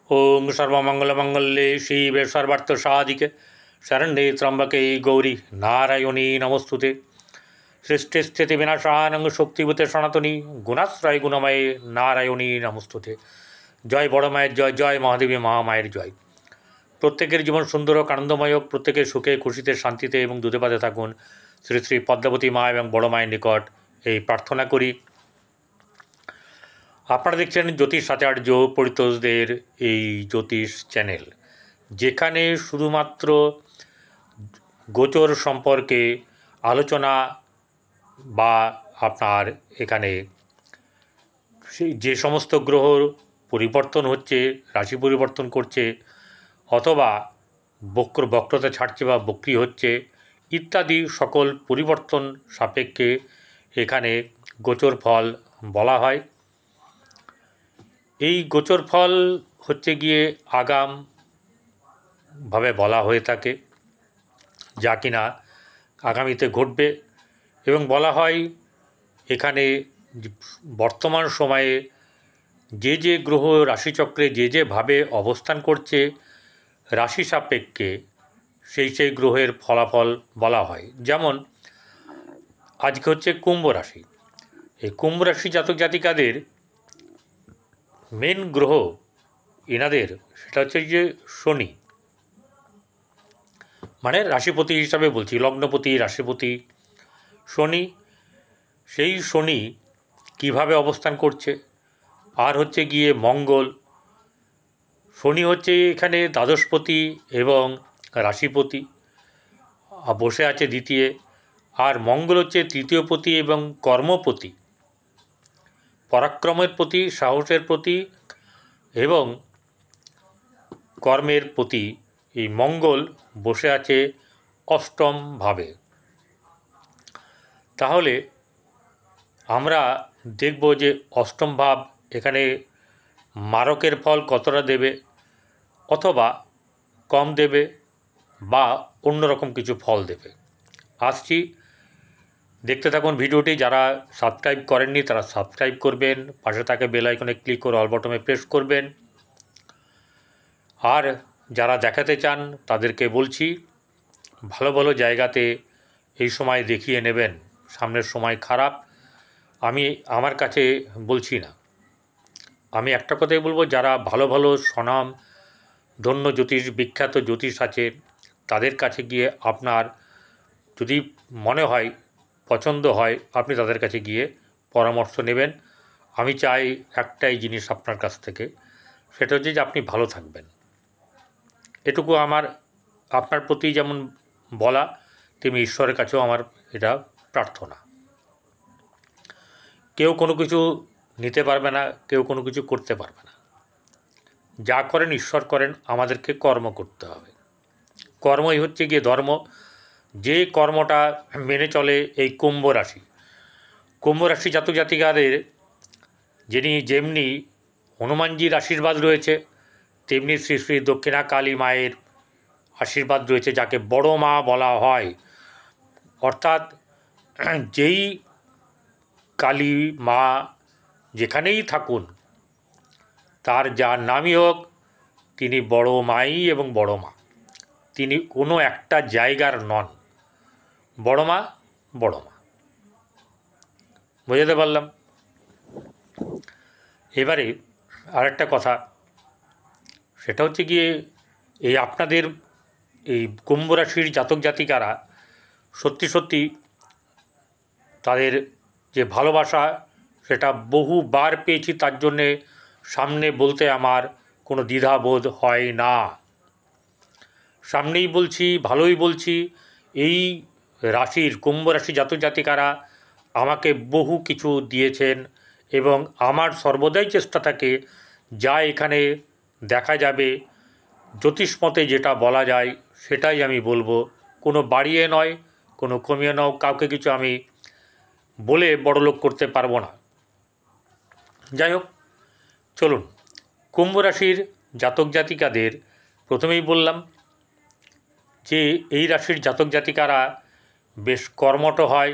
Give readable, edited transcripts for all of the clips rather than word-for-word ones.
ओं सर्वमंगलमंगल्ये शिवे सर्वार्थसाधिके शरण्ये त्र्यंबके गौरी नारायणी नमोस्तुते। सृष्टिस्थितिविनाशानं शक्तिभूते सनातनी गुणाश्रय गुणमये नारायणी नमोस्तुते। जय बड़ मायर जय, जय महादेवी महामायर जय। प्रत्येकेर जीवन सुंदर और आनंदमय होक, प्रत्येकेर सुखे खुशिते शांतिते एवं दूधे पाते थाकुन श्री श्री पद्मावती मा एवं बड़ मायेर निकट এই প্রার্থনা করি। আপনারা দেখছেন জ্যোতিষ আচার্য পরিতোষদের এই জ্যোতিষ চ্যানেল, যেখানে শুধুমাত্র গোচর সম্পর্কে আলোচনা বা আপনার এখানে যে সমস্ত গ্রহ পরিবর্তন হচ্ছে, রাশি পরিবর্তন করছে, অথবা বক্রতা ছাড়ছে বা বক্রি হচ্ছে ইত্যাদি সকল পরিবর্তন সাপেক্ষে এখানে গোচর ফল বলা হয়। এই গোচর ফল হচ্ছে গিয়ে আগামভাবে বলা হয়ে থাকে, যা কিনা আগামীতে ঘটবে, এবং বলা হয় এখানে বর্তমান সময়ে যে যে গ্রহ রাশিচক্রে যে যেভাবে অবস্থান করছে রাশি সাপেক্ষে সেই সেই গ্রহের ফলাফল বলা হয়। যেমন আজকে হচ্ছে কুম্ভ রাশি। এই কুম্ভ রাশি জাতক জাতিকাদের মেন গ্রহ এনাদের সেটা হচ্ছে যে শনি, মানে রাশিপতি হিসাবে বলছি, লগ্নপতি রাশিপতি শনি। সেই শনি কিভাবে অবস্থান করছে, আর হচ্ছে গিয়ে মঙ্গল। শনি হচ্ছে এখানে দ্বাদশপতি এবং রাশিপতি, বসে আছে দ্বিতীয়। আর মঙ্গল হচ্ছে তৃতীয়পতি এবং কর্মপতি, পরাক্রমের প্রতি, সাহসের প্রতি এবং কর্মের প্রতি। এই মঙ্গল বসে আছে অষ্টম ভাবে। তাহলে আমরা দেখব যে অষ্টম ভাব এখানে মারকের ফল কতটা দেবে, অথবা কম দেবে বা অন্যরকম কিছু ফল দেবে। আসছি, দেখতে থাকুন ভিডিওটি। যারা সাবস্ক্রাইব করেননি তারা সাবস্ক্রাইব করবেন, পাশে থাকে বেল আইকনে ক্লিক করে অল বাটনে প্রেস করবেন। আর যারা দেখাতে চান তাদেরকে বলছি ভালো ভালো জায়গাতে এই সময় দেখিয়ে নেবেন। সামনের সময় খারাপ, আমি আমার কাছে বলছি না। আমি একটা কথাই বলবো, যারা ভালো ভালো স্বনাম ধন্য জ্যোতিষ, বিখ্যাত জ্যোতিষ আছে, তাদের কাছে গিয়ে আপনার যদি মনে হয়, পছন্দ হয়, আপনি তাদের কাছে গিয়ে পরামর্শ নেবেন। আমি চাই একটাই জিনিস আপনার কাছ থেকে, সেটা হচ্ছে যে আপনি ভালো থাকবেন। এটুকু আমার আপনার প্রতি যেমন বলা, তেমনি ঈশ্বরের কাছেও আমার এটা প্রার্থনা। কেউ কোনো কিছু নিতে পারবে না, কেউ কোনো কিছু করতে পারবে না। যা করেন ঈশ্বর করেন, আমাদেরকে কর্ম করতে হবে। কর্মই হচ্ছে গিয়ে ধর্ম। যে কর্মটা মেনে চলে এই কুম্ভ রাশি, কুম্ভ রাশি জাতক জাতিকাদের যেমনি হনুমানজির আশীর্বাদ রয়েছে, তেমনি শ্রী শ্রী দক্ষিণা কালী মায়ের আশীর্বাদ রয়েছে, যাকে বড় মা বলা হয়। অর্থাৎ যেই কালী মা যেখানেই থাকুন, তার যার নামই হোক, তিনি বড় মাই এবং বড় মা। তিনি কোনো একটা জায়গার নন, বড় মা বড় মা। বোঝাতে পারলাম? এবারে আরেকটা কথা, সেটা হচ্ছে গিয়ে এই আপনাদের এই কুম্ভ রাশির জাতক জাতিকারা সত্যি সত্যি তাদের যে ভালোবাসা সেটা বহুবার পেয়েছি, তার জন্যে সামনে বলতে আমার কোনো দ্বিধাবোধ হয় না। সামনেই বলছি, ভালোই বলছি। এই রাশির কুম্ভ রাশি জাতক জাতিকারা আমাকে বহু কিছু দিয়েছেন, এবং আমার সর্বদাই চেষ্টা থাকে যা এখানে দেখা যাবে জ্যোতিষমতে যেটা বলা যায় সেটাই আমি বলবো। কোনো বাড়িয়ে নয়, কোনো কমিয়ে নাও, কাউকে কিছু আমি বলে বড়লোক করতে পারবো না। যাই হোক, চলুন। কুম্ভ রাশির জাতক জাতিকাদের প্রথমেই বললাম যে এই রাশির জাতক জাতিকারা বেশ কর্মঠ হয়,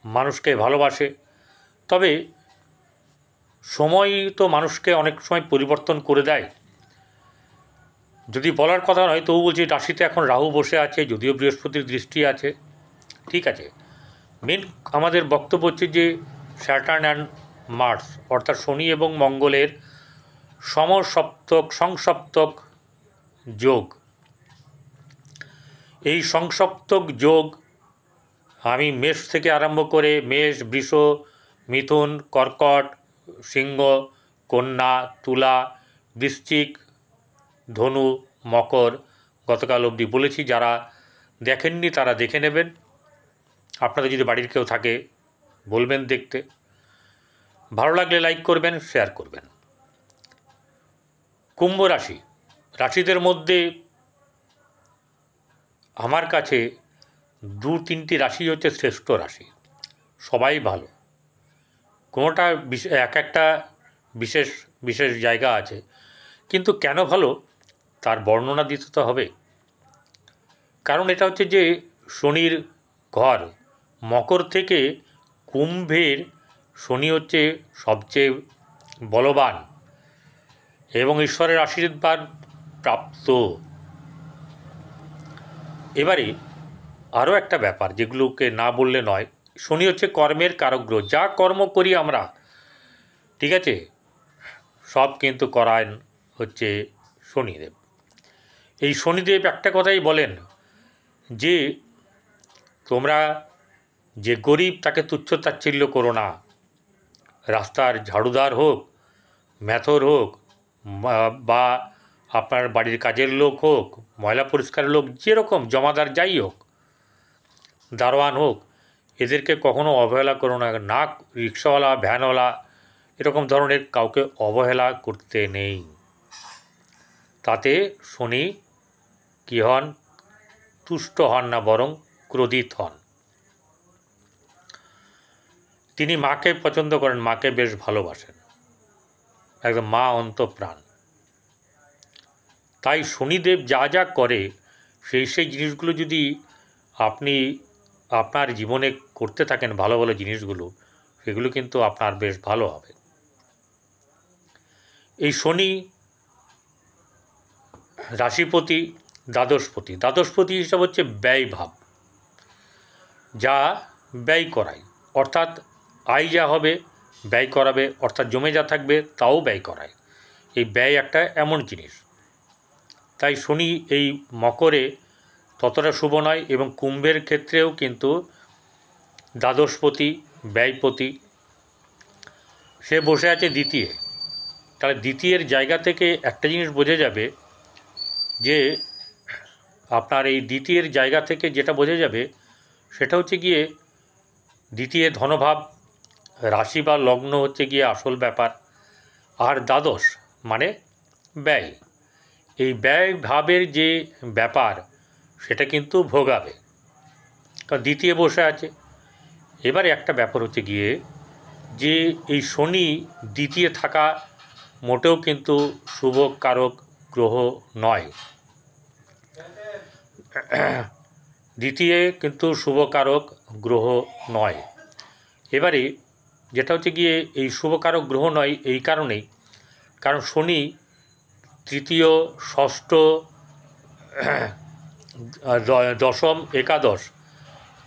মানুষকে ভালোবাসে। তবে সময় তো মানুষকে অনেক সময় পরিবর্তন করে দেয়। যদি বলার কথা নয় তবু বলছি, রাশিতে এখন রাহু বসে আছে, যদিও বৃহস্পতির দৃষ্টি আছে, ঠিক আছে। মেন আমাদের বক্তব্য হচ্ছে যে স্যাটার্ন অ্যান্ড মার্স অর্থাৎ শনি এবং মঙ্গলের সংসপ্তক যোগ। এই সংসপ্তক যোগ আমি মেষ থেকে আরম্ভ করে মেষ, বৃষ, মিথুন, কর্কট, সিংহ, কন্যা, তুলা, বৃশ্চিক, ধনু, মকর গতকাল অবধি বলেছি। যারা দেখেননি তারা দেখে নেবেন। আপনাদের যদি বাড়ির কেউ থাকে বলবেন দেখতে। ভালো লাগলে লাইক করবেন, শেয়ার করবেন। কুম্ভ রাশি, রাশিদের মধ্যে আমার কাছে 2-3টি রাশি হচ্ছে শ্রেষ্ঠ রাশি। সবাই ভালো, কোনোটা এক একটা বিশেষ বিশেষ জায়গা আছে, কিন্তু কেন ভালো তার বর্ণনা দিতে তো হবে। কারণ এটা হচ্ছে যে শনির ঘর। মকর থেকে কুম্ভের শনি হচ্ছে সবচেয়ে বলবান এবং ঈশ্বরের আশীর্বাদ প্রাপ্ত। এবারে আরও একটা ব্যাপার যেগুলোকে না বললে নয়, শনি হচ্ছে কর্মের কারক গ্রহ। যা কর্ম করি আমরা, ঠিক আছে, সব কিন্তু করান হচ্ছে শনিদেব। এই শনিদেব একটা কথাই বলেন যে তোমরা যে গরিব তাকে তুচ্ছ-তাচ্ছিল্য করো না। রাস্তার ঝাড়ুদার হোক, ম্যাথর হোক, বা আপনার বাড়ির কাজের লোক হোক, ময়লা পরিষ্কারের লোক, যেরকম জমাদার যাই হোক, দারোয়ান হোক, এদেরকে কখনো অবহেলা করো না। না রিক্সাওয়ালা, ভ্যানওয়ালা, এরকম ধরনের কাউকে অবহেলা করতে নেই। তাতে শনি কী হন? তুষ্ট হন না, বরং ক্রোধিত হন। তিনি মাকে পছন্দ করেন, মাকে বেশ ভালোবাসেন, একদম মা অন্তঃপ্রাণ। তাই শনিদেব যা যা করে সেই জিনিসগুলো যদি আপনি আপনার জীবনে করতে থাকেন, ভালো ভালো জিনিসগুলো, সেগুলো কিন্তু আপনার বেশ ভালো হবে। এই শনি রাশিপতি, দ্বাদশপতি হিসাব হচ্ছে ব্যয় ভাব, যা ব্যয় করায়, অর্থাৎ আয় যা হবে ব্যয় করাবে, অর্থাৎ জমে যা থাকবে তাও ব্যয় করায়। এই ব্যয় একটা এমন জিনিস। তাই শনি এই মকরে ততটা শুভ নয়, এবং কুম্ভের ক্ষেত্রেও কিন্তু দ্বাদশপতি, ব্যয়পতি, সে বসে আছে দ্বিতীয়। তাহলে দ্বিতীয়ের জায়গা থেকে একটা জিনিস বোঝা যাবে যে আপনার এই দ্বিতীয়ের জায়গা থেকে যেটা বোঝা যাবে সেটা হচ্ছে গিয়ে দ্বিতীয় ধনভাব, রাশি বা লগ্ন হচ্ছে গিয়ে আসল ব্যাপার, আর দ্বাদশ মানে ব্যয়। এই ব্যয় ভাবের যে ব্যাপার সেটা কিন্তু ভোগাবে, কারণ দ্বিতীয় বসে আছে। এবারে একটা ব্যাপার হচ্ছে গিয়ে যে এই শনি দ্বিতীয় থাকা মোটেও কিন্তু শুভ কারক গ্রহ নয়। দ্বিতীয় কিন্তু শুভকারক গ্রহ নয়। এবারে যেটা হচ্ছে গিয়ে এই শুভকারক গ্রহ নয় এই কারণেই, কারণ শনি তৃতীয়, ষষ্ঠ, দশম, একাদশ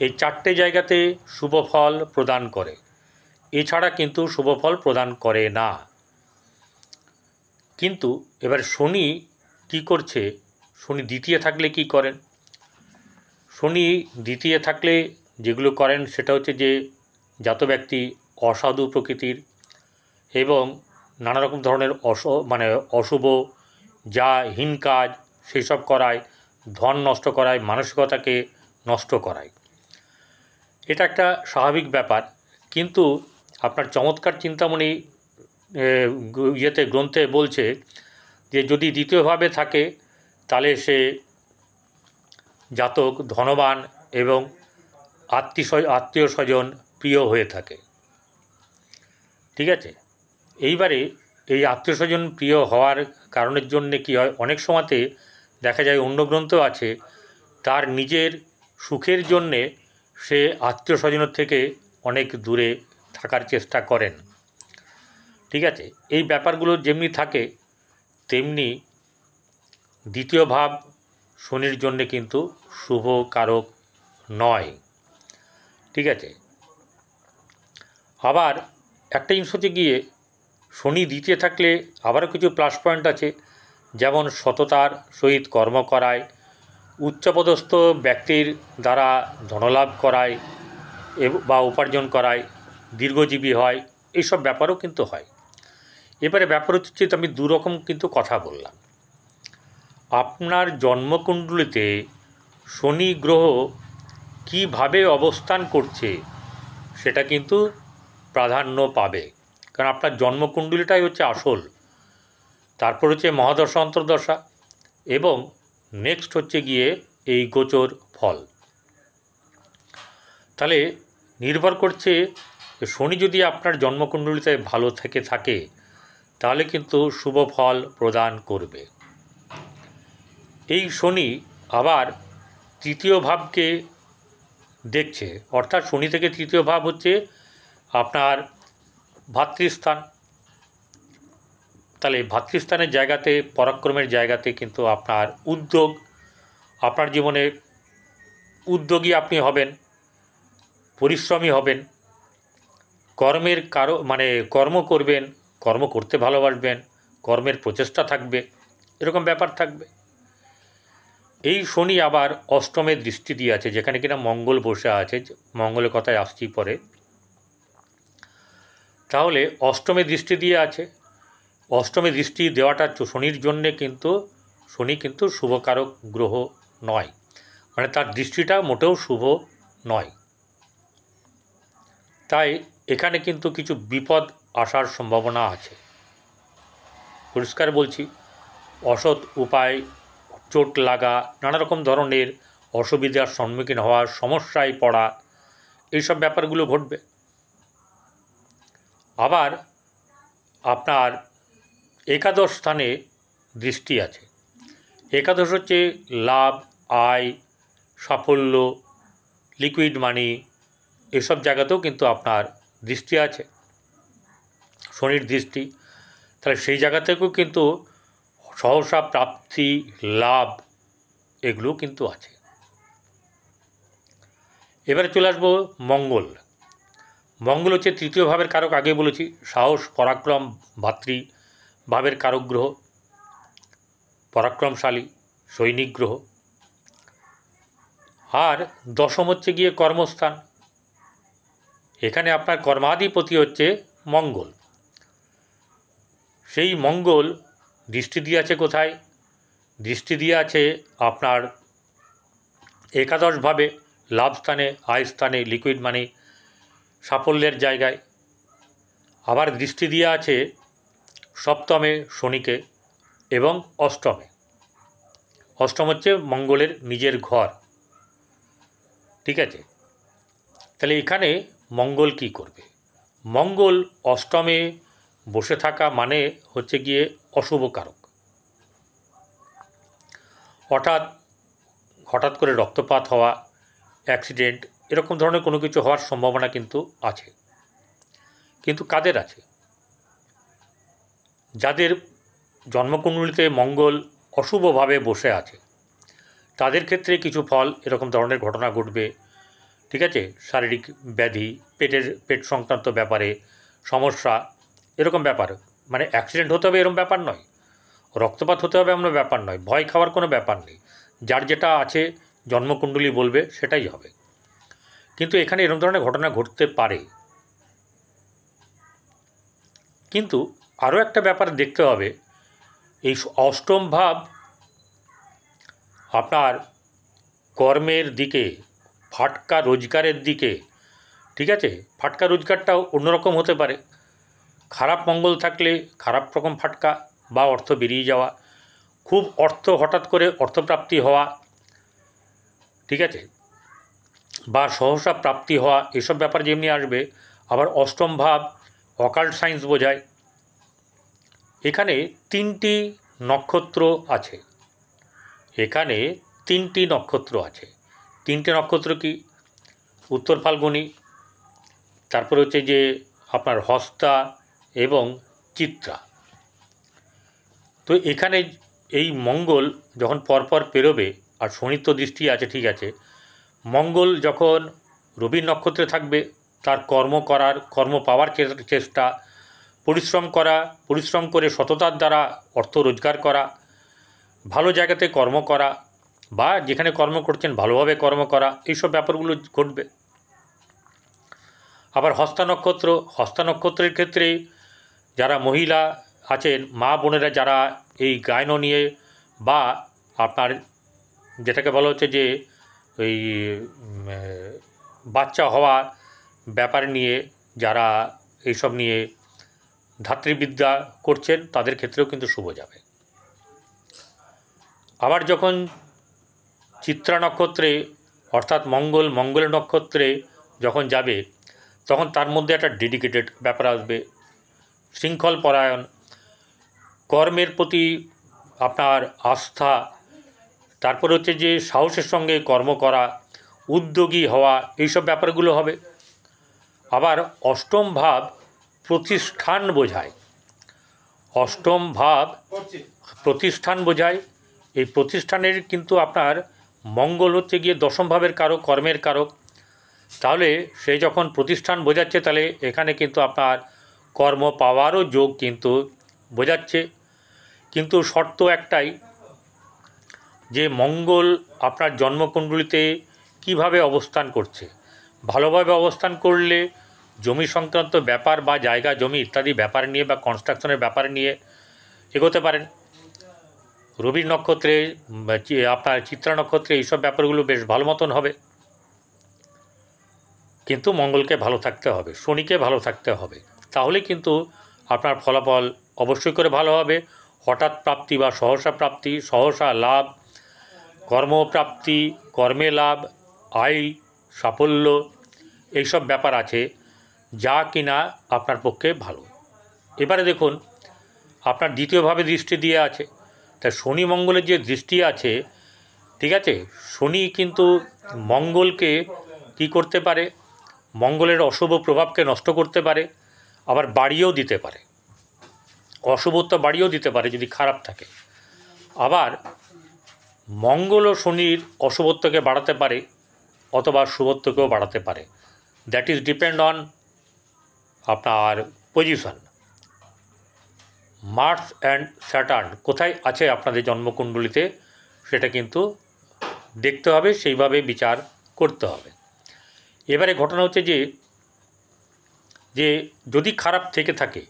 এই 4টে জায়গাতে শুভ ফল প্রদান করে, এছাড়া কিন্তু শুভ ফল প্রদান করে না। কিন্তু এবার শনি কি করছে? শনি দ্বিতীয় থাকলে কি করেন? শনি দ্বিতীয় থাকলে যেগুলো করেন সেটা হচ্ছে যে জাত ব্যক্তি অসাধু প্রকৃতির এবং নানা রকম ধরনের অশুভ যা হীন কাজ সেই সব করায়, ধন নষ্ট করায়, মানসিকতাকে নষ্ট করায়। এটা একটা স্বাভাবিক ব্যাপার। কিন্তু আপনার চমৎকার চিন্তামণি গ্রন্থে বলছে যে যদি দ্বিতীয়ভাবে থাকে তাহলে জাতক ধনবান এবং আত্মীয় স্বজন প্রিয় হয়ে থাকে, ঠিক আছে। এইবারে এই আত্মীয় স্বজন প্রিয় হওয়ার কারণের জন্যে কী হয়, অনেক সময়তে দেখা যায়, অন্য গ্রন্থ আছে, তার নিজের সুখের জন্যে সে আত্মীয় স্বজনের থেকে অনেক দূরে থাকার চেষ্টা করেন, ঠিক আছে। এই ব্যাপারগুলো যেমনি থাকে তেমনি দ্বিতীয় ভাব শনির জন্য কিন্তু শুভ কারক নয়। ঠিক আছে, আবার একটা জিনিস হচ্ছে গিয়ে শনি দ্বিতীয় থাকলে আবারও কিছু প্লাস পয়েন্ট আছে, যেমন সততার সহিত কর্ম করায়, উচ্চপদস্থ ব্যক্তির দ্বারা ধনলাভ করায় বা উপার্জন করায়, দীর্ঘজীবী হয়, এইসব ব্যাপারও কিন্তু হয়। এবারে ব্যাপার হচ্ছে আমি দুরকম কিন্তু কথা বললাম। আপনার জন্মকুণ্ডলিতে শনি গ্রহ কীভাবে অবস্থান করছে সেটা কিন্তু প্রাধান্য পাবে, কারণ আপনার জন্মকুণ্ডলিটাই হচ্ছে আসল। তারপর হচ্ছে মহাদশা অন্তর্দশা এবং নেক্সট হচ্ছে গিয়ে এই গোচর ফল। তাহলে নির্ভর করছে শনি যদি আপনার জন্মকুণ্ডলিতে ভালো থাকে তাহলে কিন্তু শুভ ফল প্রদান করবে। এই শনি আবার তৃতীয় ভাবকে দেখছে, অর্থাৎ শনি থেকে তৃতীয় ভাব হচ্ছে আপনার ভাতৃস্থান। তাহলে ভাতৃস্থানের জায়গাতে, পরাক্রমের জায়গাতে কিন্তু আপনার উদ্যোগ, আপনার জীবনে উদ্যোগী আপনি হবেন, পরিশ্রমী হবেন, কর্মের কর্ম করবেন, কর্ম করতে ভালোবাসবেন, কর্মের প্রচেষ্টা থাকবে, এরকম ব্যাপার থাকবে। এই শনি আবার অষ্টমে দৃষ্টি দিয়ে আছে, যেখানে কিনা মঙ্গল বসে আছে, মঙ্গলের কথায় আসছি পরে। তাহলে অষ্টমে দৃষ্টি দিয়ে আছে, অষ্টমে দৃষ্টি দেওয়াটা শনির জন্যে কিন্তু শনি কিন্তু শুভকারক গ্রহ নয়, মানে তার দৃষ্টিটা মোটেও শুভ নয়। তাই এখানে কিন্তু কিছু বিপদ আসার সম্ভাবনা আছে। পরিষ্কার বলছি, অসৎ উপায়, চোট লাগা, নানা রকম ধরনের অসুবিধার সম্মুখীন হওয়া, সমস্যায় পড়া, এইসব ব্যাপারগুলো ঘটবে। আবার আপনার একাদশ স্থানে দৃষ্টি আছে। একাদশ হচ্ছে লাভ, আয়, সাফল্য, লিকুইড মানি, এসব জায়গাতেও কিন্তু আপনার দৃষ্টি আছে, শনির দৃষ্টি। তাহলে সেই জায়গা থেকেও কিন্তু সহসা প্রাপ্তি, লাভ, এগুলো কিন্তু আছে। এবারে চলে আসবো মঙ্গল। মঙ্গল হচ্ছে তৃতীয় ভাবের কারক, আগে বলেছি, সাহস, পরাক্রম, ভাতৃ ভাবের কারক গ্রহ, পরাক্রমশালী সৈনিক গ্রহ। আর দশম হচ্ছে গিয়ে কর্মস্থান, এখানে আপনার কর্মাধিপতি হচ্ছে মঙ্গল। সেই মঙ্গল দৃষ্টি দিয়ে আছে কোথায়? দৃষ্টি দিয়ে আছে আপনার একাদশভাবে, লাভ স্থানে, আয় স্থানে, লিকুইড মানি, সাফল্যের জায়গায়। আবার দৃষ্টি দিয়ে আছে সপ্তমে শনিকে এবং অষ্টমে। অষ্টম হচ্ছে মঙ্গলের নিজের ঘর। ঠিক আছে, তাহলে এখানে মঙ্গল কি করবে? মঙ্গল অষ্টমে বসে থাকা মানে হচ্ছে গিয়ে অশুভ কারক। হঠাৎ করে রক্তপাত হওয়া, অ্যাক্সিডেন্ট, এরকম ধরনের কোনো কিছু হওয়ার সম্ভাবনা কিন্তু আছে। কিন্তু কাদের আছে? যাদের জন্মকুণ্ডলিতে মঙ্গল অশুভভাবে বসে আছে তাদের ক্ষেত্রে কিছু ফল এরকম ধরনের ঘটনা ঘটবে। ঠিক আছে, শারীরিক ব্যাধি, পেট সংক্রান্ত ব্যাপারে সমস্যা, এরকম ব্যাপার। মানে অ্যাক্সিডেন্ট হতে হবে এরকম ব্যাপার নয়, রক্তপাত হতে হবে এমন ব্যাপার নয়, ভয় খাওয়ার কোনো ব্যাপার নেই। যার যেটা আছে জন্মকুণ্ডলী বলবে সেটাই হবে। কিন্তু এখানে এরকম ধরনের ঘটনা ঘটতে পারে। কিন্তু আরও একটা ব্যাপার দেখতে হবে, এই অষ্টম ভাব আপনার কর্মের দিকে, ফাটকা রোজগারের দিকে। ঠিক আছে, ফাটকা রোজগারটাও অন্যরকম হতে পারে। খারাপ মঙ্গল থাকলে খারাপ রকম ফাটকা বা অর্থ বেরিয়ে যাওয়া, খুব হঠাৎ করে অর্থপ্রাপ্তি হওয়া, ঠিক আছে, বা সহসা প্রাপ্তি হওয়া, এসব ব্যাপার যেমনি আসবে। আবার অষ্টম ভাব অকাল্ট সায়েন্স বোঝায়। এখানে তিনটি নক্ষত্র আছে, এখানে তিনটি নক্ষত্র আছে। তিনটে নক্ষত্র কি? উত্তর ফাল্গুনী, তারপর হচ্ছে যে আপনার হস্তা এবং চিত্রা। তো এখানে এই মঙ্গল যখন পরপর পেরোবে, আর শনির তো দৃষ্টি আছে ঠিক আছে, মঙ্গল যখন রবির নক্ষত্রে থাকবে তার কর্ম পাওয়ার চেষ্টা, পরিশ্রম করে সততার দ্বারা অর্থ রোজগার করা, ভালো জায়গাতে কর্ম করা বা যেখানে কর্ম করছেন ভালোভাবে কর্ম করা, এইসব ব্যাপারগুলো ঘটবে। আবার হস্তা নক্ষত্রের ক্ষেত্রে যারা মহিলা আছেন, মা বোনেরা যারা এই গায়ন নিয়ে বা আপনার যেটাকে বলা হচ্ছে যে ওই বাচ্চা হওয়া ব্যাপার নিয়ে যারা এইসব নিয়ে ধাত্রীবিদ্যা করছেন তাদের ক্ষেত্রেও কিন্তু শুভ যাবে। আবার যখন চিত্রা নক্ষত্রে অর্থাৎ মঙ্গলের নক্ষত্রে যখন যাবে তখন তার মধ্যে একটা ডেডিকেটেড ব্যাপার আসবে, শৃঙ্খল পরায়ণ, কর্মের প্রতি আপনার আস্থা, তারপরে হচ্ছে যে সাহসের সঙ্গে কর্ম করা, উদ্যোগী হওয়া, এইসব ব্যাপারগুলো হবে। আবার অষ্টম ভাব প্রতিষ্ঠান বোঝায়, অষ্টম ভাব প্রতিষ্ঠান বোঝায়। এই প্রতিষ্ঠানের কিন্তু আপনার মঙ্গল হচ্ছে গিয়ে দশম ভাবের কারক, কর্মের কারক। তাহলে সে যখন প্রতিষ্ঠান বোঝাচ্ছে তাহলে এখানে কিন্তু আপনার কর্ম পাওয়ারও যোগ কিন্তু বোঝাচ্ছে। কিন্তু শর্ত একটাই, যে মঙ্গল আপনার জন্মকুণ্ডলিতে কিভাবে অবস্থান করছে। ভালোভাবে অবস্থান করলে জমি সংক্রান্ত ব্যাপার বা জায়গা জমি ইত্যাদি ব্যাপার নিয়ে বা কনস্ট্রাকশনের ব্যাপার নিয়ে এগোতে পারেন। রবির নক্ষত্রে আপনার চিত্রা নক্ষত্রে এইসব ব্যাপারগুলো বেশ ভালো মতন হবে। কিন্তু মঙ্গলকে ভালো থাকতে হবে, শনিকে ভালো থাকতে হবে, তাহলে কিন্তু আপনার ফলাফল অবশ্যই করে ভালো হবে। হঠাৎ প্রাপ্তি বা সহসা লাভ, কর্মপ্রাপ্তি, কর্মে লাভ, আয়, সাফল্য, এইসব ব্যাপার আছে যা কিনা আপনার পক্ষে ভালো। এবারে দেখুন আপনার দ্বিতীয়ভাবে দৃষ্টি দিয়ে আছে, তা শনি মঙ্গলের যে দৃষ্টি আছে, ঠিক আছে, শনি কিন্তু মঙ্গলকে কি করতে পারে, মঙ্গলের অশুভ প্রভাবকে নষ্ট করতে পারে, আবার বাড়িয়েও দিতে পারে, অশুভত্ব বাড়িয়েও দিতে পারে যদি খারাপ থাকে। আবার মঙ্গল ও শনির অশুভত্বকে বাড়াতে পারে অথবা শুভত্বকেও বাড়াতে পারে। দ্যাট ইজ ডিপেন্ড অন আপনার পজিশন। মার্স অ্যান্ড স্যাটার্ন কোথায় আছে আপনাদের জন্মকুণ্ডলিতে সেটা কিন্তু দেখতে হবে, সেইভাবে বিচার করতে হবে। এবারে ঘটনা হচ্ছে যে যদি খারাপ থেকে থাকে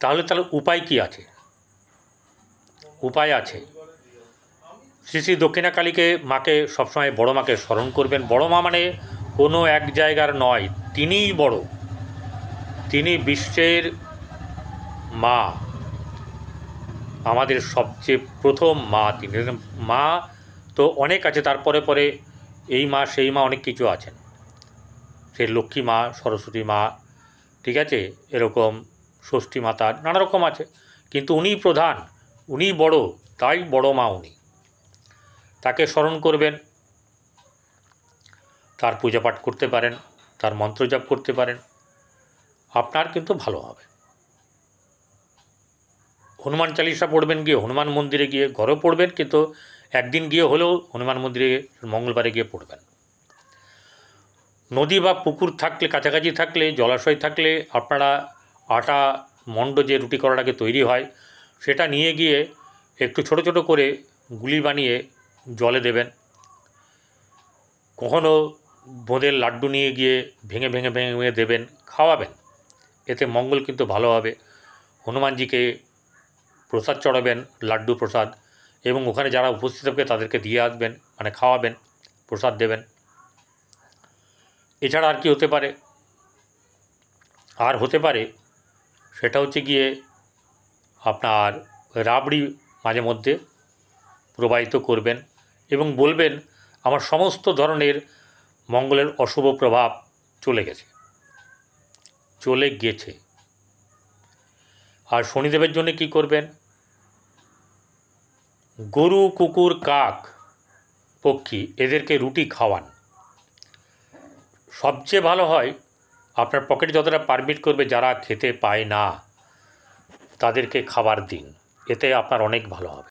তাহলে উপায় কি আছে? উপায় আছে, শ্রী শ্রী দক্ষিণাকালীকে মাকে সবসময় বড় মাকে স্মরণ করবেন। বড় মা মানে কোনো এক জায়গার নয়, তিনিই বড়, তিনি বিশ্বের মা, আমাদের সবচেয়ে প্রথম মা তিনি। মা তো অনেক আছে, তারপরে পরে এই মা সেই মা অনেক কিছু আছেন, সে লক্ষ্মী মা, সরস্বতী মা, ঠিক আছে, এরকম ষষ্ঠী মাতা, নানা রকম আছে, কিন্তু উনিই প্রধান, উনিই বড়, তাই বড় মা উনি। তাকে স্মরণ করবেন, তার পূজা পাঠ করতে পারেন, তার মন্ত্র জপ করতে পারেন, আপনার কিন্তু ভালো হবে। হনুমান চালিসা পড়বেন গিয়ে, হনুমান মন্দিরে গিয়ে, ঘরেও পড়বেন, কিন্তু একদিন গিয়ে হলেও হনুমান মন্দিরে মঙ্গলবারে গিয়ে পড়বেন। নদী বা পুকুর থাকলে, কাছাকাছি থাকলে, জলাশয় থাকলে আপনারা আটা মণ্ড যে রুটি করার আগে তৈরি হয় সেটা নিয়ে গিয়ে একটু ছোট ছোট করে গুলি বানিয়ে জলে দেবেন। কখনও বোঁদের লাড্ডু নিয়ে গিয়ে ভেঙে ভেঙে ভেঙে ভেঙে দেবেন, খাওয়াবেন, এতে মঙ্গল কিন্তু ভালো হবে। হনুমানজিকে প্রসাদ চড়াবেন, লাড্ডু প্রসাদ, এবং ওখানে যারা উপস্থিত থাকবে তাদেরকে দিয়ে আসবেন, মানে খাওয়াবেন, প্রসাদ দেবেন। এছাড়া আর কি হতে পারে? আর হতে পারে সেটা হচ্ছে গিয়ে আপনার রাবড়ি মাঝে মধ্যে প্রবাহিত করবেন এবং বলবেন আমার সমস্ত ধরনের মঙ্গলের অশুভ প্রভাব চলে গেছে। আর শনিদেবের জন্য কি করবেন? গরু, কুকুর, কাক, পক্ষী এদেরকে রুটি খাওয়ান। সবচেয়ে ভালো হয় আপনার পকেট যতটা পারমিট করবে, যারা খেতে পায় না তাদেরকে খাবার দিন, এতে আপনার অনেক ভালো হবে।